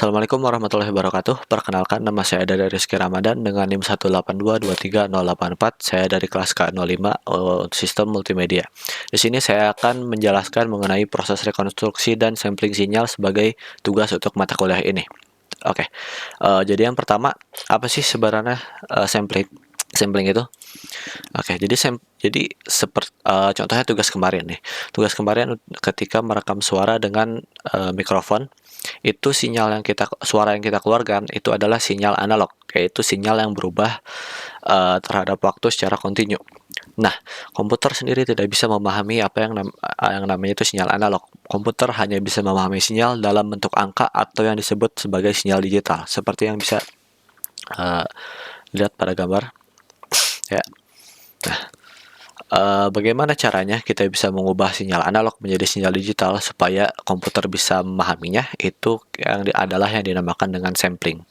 Assalamualaikum warahmatullahi wabarakatuh. Perkenalkan, nama saya dari Rizky Ramadan dengan NIM 182230884. Saya dari kelas K05 Sistem Multimedia. Di sini saya akan menjelaskan mengenai proses rekonstruksi dan sampling sinyal sebagai tugas untuk mata kuliah ini. Oke, jadi yang pertama, apa sih sebenarnya sampling? Sampling itu? Oke, jadi seperti contohnya tugas kemarin nih. Tugas kemarin ketika merekam suara dengan mikrofon, itu suara yang kita keluarkan itu adalah sinyal analog, yaitu sinyal yang berubah terhadap waktu secara kontinu. Nah, komputer sendiri tidak bisa memahami apa yang namanya itu sinyal analog. Komputer hanya bisa memahami sinyal dalam bentuk angka atau yang disebut sebagai sinyal digital, seperti yang bisa uh, lihat pada gambar. Ya. Nah, bagaimana caranya kita bisa mengubah sinyal analog menjadi sinyal digital supaya komputer bisa memahaminya? Itu adalah yang dinamakan dengan sampling.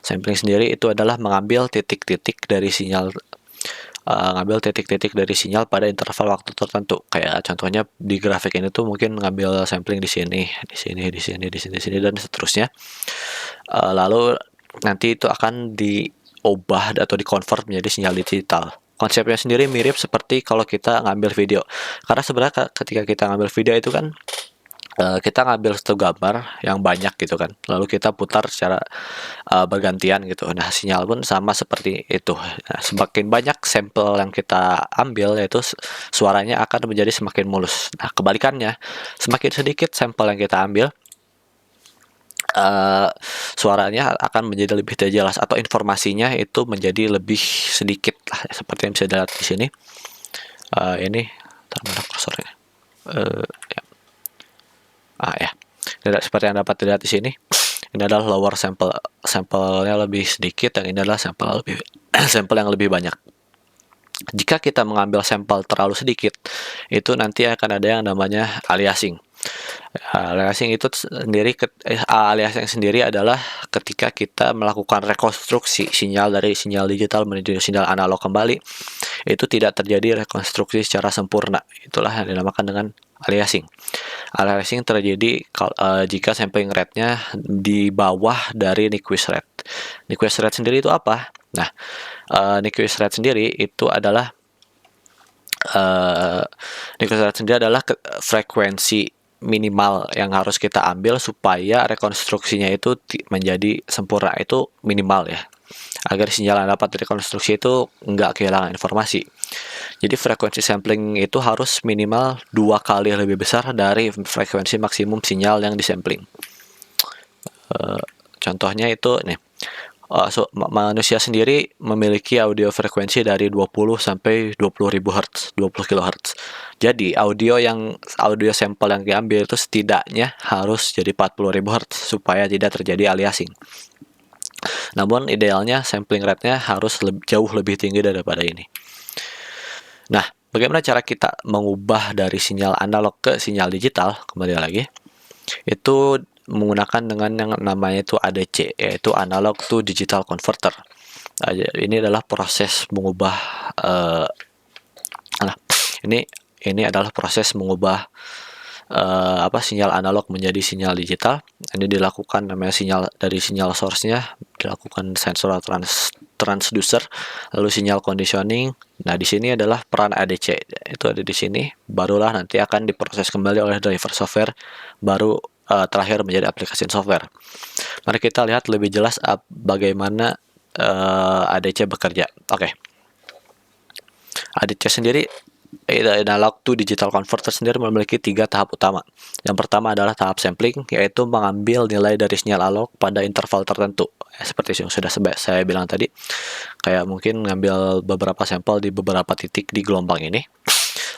Sampling sendiri itu adalah mengambil titik-titik dari sinyal pada interval waktu tertentu. Kayak contohnya di grafik ini tuh mungkin ngambil sampling di sini, di sini, di sini, di sini, di sini, dan seterusnya. Lalu nanti itu akan diubah atau dikonvert menjadi sinyal digital. Konsepnya sendiri mirip seperti kalau kita ngambil video. Karena sebenarnya ketika kita ngambil video itu kan kita ngambil satu gambar yang banyak gitu kan, lalu kita putar secara bergantian gitu. Nah, sinyal pun sama seperti itu. Nah, semakin banyak sampel yang kita ambil, yaitu suaranya akan menjadi semakin mulus. Nah, kebalikannya, semakin sedikit sampel yang kita ambil, suaranya akan menjadi lebih tidak jelas atau informasinya itu menjadi lebih sedikit lah, seperti yang bisa dilihat di sini. Ini mana kursornya? Ya. Ya. Seperti yang dapat dilihat di sini, ini adalah lower sampelnya lebih sedikit, dan ini adalah sampel yang lebih banyak. Jika kita mengambil sampel terlalu sedikit, itu nanti akan ada yang namanya aliasing. Aliasing sendiri adalah ketika kita melakukan rekonstruksi sinyal dari sinyal digital menuju sinyal analog kembali, itu tidak terjadi rekonstruksi secara sempurna. Itulah yang dinamakan dengan aliasing. Aliasing terjadi jika sampling rate-nya di bawah dari Nyquist rate. Nyquist rate sendiri itu apa? Nah, Nyquist rate sendiri itu adalah frekuensi minimal yang harus kita ambil supaya rekonstruksinya itu menjadi sempurna, itu minimal ya, agar sinyal yang dapat rekonstruksi itu nggak kehilangan informasi. Jadi frekuensi sampling itu harus minimal 2 kali lebih besar dari frekuensi maksimum sinyal yang disampling. Contohnya itu nih, manusia sendiri memiliki audio frekuensi dari 20 sampai 20.000 Hz, 20 kHz. Jadi audio sampel yang diambil itu setidaknya harus jadi 40.000 Hz supaya tidak terjadi aliasing. Namun idealnya sampling rate-nya harus jauh lebih tinggi daripada ini. Nah, bagaimana cara kita mengubah dari sinyal analog ke sinyal digital? Kembali lagi, itu menggunakan dengan yang namanya itu ADC, yaitu Analog to Digital Converter. Ini adalah proses mengubah ini adalah proses mengubah sinyal analog menjadi sinyal digital. Ini dilakukan namanya dari sinyal source-nya dilakukan sensor transducer, lalu sinyal conditioning. Nah, di sini adalah peran ADC, itu ada di sini. Barulah nanti akan diproses kembali oleh driver software, baru terakhir menjadi aplikasi software. Mari kita lihat lebih jelas bagaimana ADC bekerja. Oke. ADC sendiri, Analog to Digital Converter sendiri memiliki 3 tahap utama. Yang pertama adalah tahap sampling, yaitu mengambil nilai dari sinyal analog pada interval tertentu. Seperti yang sudah saya bilang tadi, kayak mungkin ngambil beberapa sampel di beberapa titik di gelombang ini.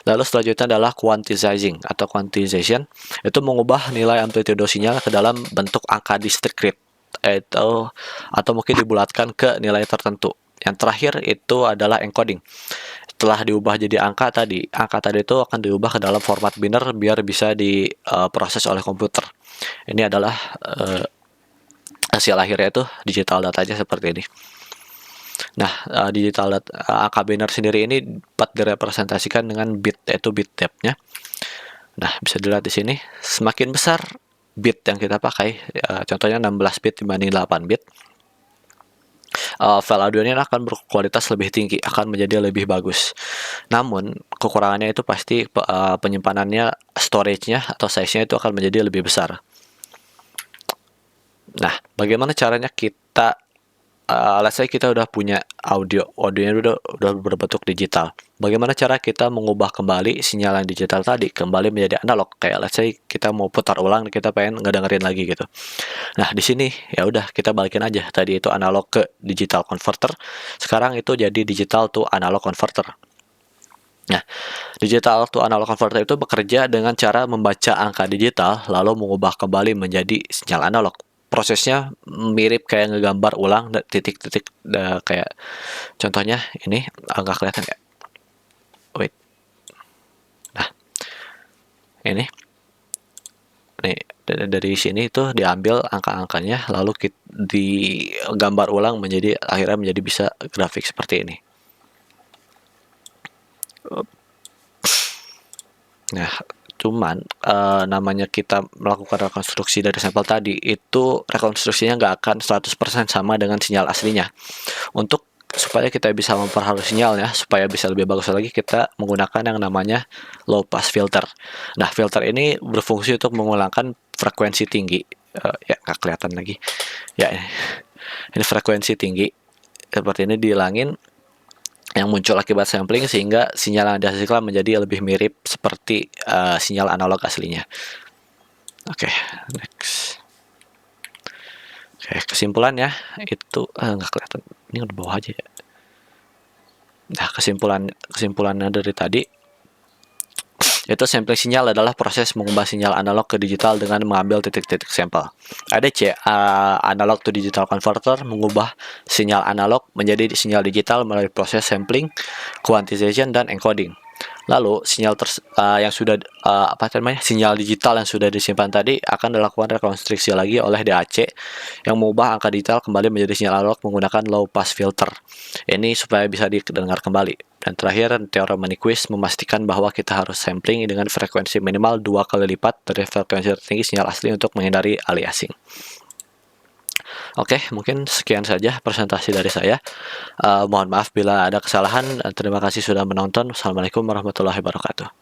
Lalu selanjutnya adalah quantization, itu mengubah nilai amplitudo sinyal ke dalam bentuk angka discrete, atau mungkin dibulatkan ke nilai tertentu. Yang terakhir itu adalah encoding. Setelah diubah jadi angka tadi itu akan diubah ke dalam format biner biar bisa diproses oleh komputer. Ini adalah hasil akhirnya itu digital datanya seperti ini. Nah, angka biner sendiri ini dapat direpresentasikan dengan bit, yaitu bit depth-nya. Nah, bisa dilihat di sini, semakin besar bit yang kita pakai, contohnya 16 bit dibanding 8 bit, file audionya akan berkualitas lebih tinggi, akan menjadi lebih bagus. Namun kekurangannya itu pasti penyimpanannya, storage-nya atau size-nya itu akan menjadi lebih besar. Nah, bagaimana caranya kita, let's say kita udah punya audionya udah berbentuk digital. Bagaimana cara kita mengubah kembali sinyal yang digital tadi kembali menjadi analog? Kayak let's say kita mau putar ulang, kita pengen ngedengerin lagi gitu. Nah, di sini ya udah kita balikin aja. Tadi itu analog ke digital converter, sekarang itu jadi digital to analog converter. Nah, digital to analog converter itu bekerja dengan cara membaca angka digital lalu mengubah kembali menjadi sinyal analog. Prosesnya mirip kayak ngegambar ulang titik-titik, kayak contohnya ini agak kelihatan nggak? Wait, nah ini nih dari sini itu diambil angka-angkanya lalu digambar ulang menjadi akhirnya menjadi bisa grafik seperti ini. Nah, cuman namanya kita melakukan rekonstruksi dari sampel tadi, itu rekonstruksinya nggak akan 100% sama dengan sinyal aslinya. Untuk supaya kita bisa memperhalus sinyalnya, supaya bisa lebih bagus lagi, kita menggunakan yang namanya low pass filter. Nah, filter ini berfungsi untuk mengulangkan frekuensi tinggi. Ya, nggak kelihatan lagi. Ya, ini frekuensi tinggi seperti ini dihilangin yang muncul akibat sampling sehingga sinyal yang dihasilkan menjadi lebih mirip seperti sinyal analog aslinya. Oke, next. Oke, kesimpulannya itu nggak kelihatan. Ini udah bawah aja ya. Nah, kesimpulannya dari tadi itu sampling sinyal adalah proses mengubah sinyal analog ke digital dengan mengambil titik-titik sampel. ADC, analog to digital converter, mengubah sinyal analog menjadi sinyal digital melalui proses sampling, quantization, dan encoding. Lalu yang sudah sinyal digital yang sudah disimpan tadi akan dilakukan rekonstruksi lagi oleh DAC yang mengubah angka digital kembali menjadi sinyal analog menggunakan low pass filter. Ini supaya bisa didengar kembali. Dan terakhir, teorema Nyquist memastikan bahwa kita harus sampling dengan frekuensi minimal 2 kali lipat dari frekuensi tertinggi sinyal asli untuk menghindari aliasing. Oke, mungkin sekian saja presentasi dari saya. Mohon maaf bila ada kesalahan. Terima kasih sudah menonton. Assalamualaikum warahmatullahi wabarakatuh.